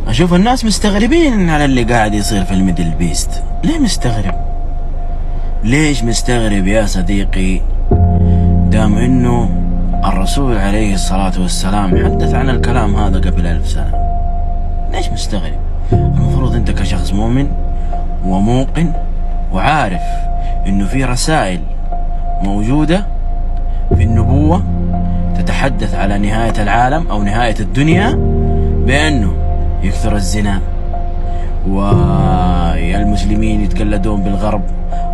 اشوف الناس مستغربين على اللي قاعد يصير في الميدل بيست. ليه مستغرب؟ ليش مستغرب يا صديقي؟ دام انه الرسول عليه الصلاة والسلام حدث عن الكلام هذا قبل 1000 سنة. ليش مستغرب؟ المفروض انت كشخص مؤمن وموقن وعارف انه في رسائل موجودة في النبوة تتحدث على نهاية العالم او نهاية الدنيا، بانه يكثر الزنا والمسلمين يتقلدون بالغرب،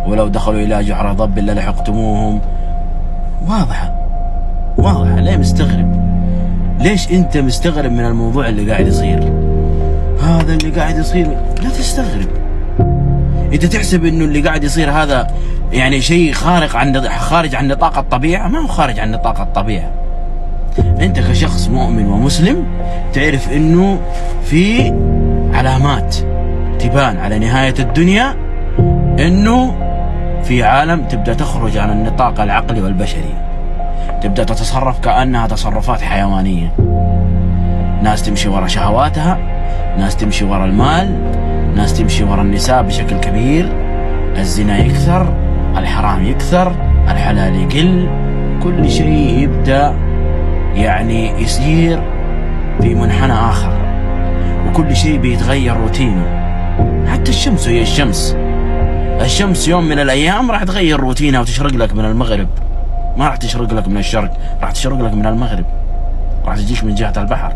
ولو دخلوا الى جحر ضب للحقتموهم. واضحة. ليه مستغرب؟ ليش انت مستغرب من الموضوع اللي قاعد يصير؟ هذا اللي قاعد يصير لا تستغرب. انت تحسب انه اللي قاعد يصير هذا يعني شيء خارج عن نطاق الطبيعة؟ ما هو خارج عن نطاق الطبيعة. انت كشخص مؤمن ومسلم تعرف انه في علامات تبان على نهاية الدنيا، انه في عالم تبدأ تخرج عن النطاق العقلي والبشري، تبدأ تتصرف كأنها تصرفات حيوانية. ناس تمشي ورا شهواتها، ناس تمشي ورا المال، ناس تمشي ورا النساء بشكل كبير، الزنا يكثر، الحرام يكثر، الحلال يقل، كل شيء يبدأ يعني يصير في منحنى آخر، وكل شيء بيتغير روتينه. حتى الشمس هي الشمس يوم من الأيام راح تغير روتينها وتشرق لك من المغرب، ما راح تشرق لك من الشرق، راح تشرق لك من المغرب، راح تجيك من جهة البحر،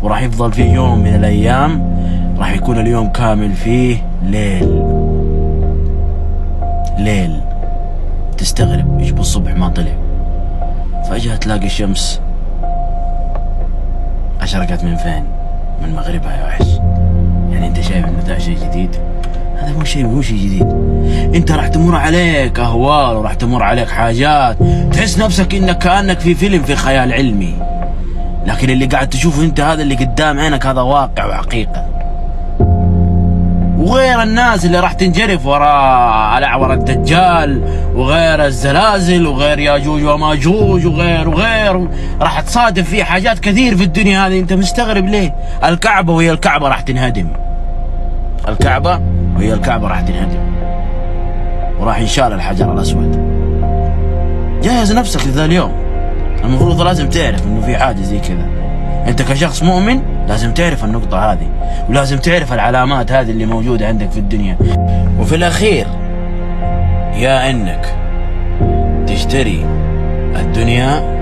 وراح يفضل فيه يوم من الأيام راح يكون اليوم كامل فيه ليل. تستغرب ايش بالصبح ما طلع، فجأة تلاقي الشمس أشرقت من فين؟ من مغربها يا وحش. يعني انت شايف انه ده شيء جديد؟ هذا مو شيء جديد. انت راح تمر عليك اهوال وراح تمر عليك حاجات تحس نفسك انك كأنك في فيلم في خيال علمي، لكن اللي قاعد تشوفه انت هذا اللي قدام عينك هذا واقع وحقيقة. وغير الناس اللي راح تنجرف ورا الدجال، وغير الزلازل، وغير ياجوج وماجوج، وغير راح تصادف فيه حاجات كثير في الدنيا هذه. انت مستغرب ليه؟ الكعبة وهي الكعبة راح تنهدم، وراح ينشال الحجر الأسود. جهز نفسك لذا اليوم. المفروض لازم تعرف انه في حاجة زي كذا. انت كشخص مؤمن لازم تعرف النقطة هذه، ولازم تعرف العلامات هذه اللي موجودة عندك في الدنيا. وفي الأخير يا انك تشتري الدنيا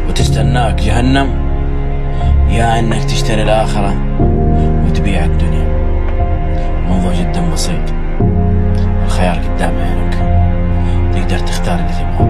وتستناك جهنم، يا انك تشتري الآخرة وتبيع الدنيا. موضوع جدا بسيط، الخيار قدام عينك، تقدر تختار اللي تبغاه.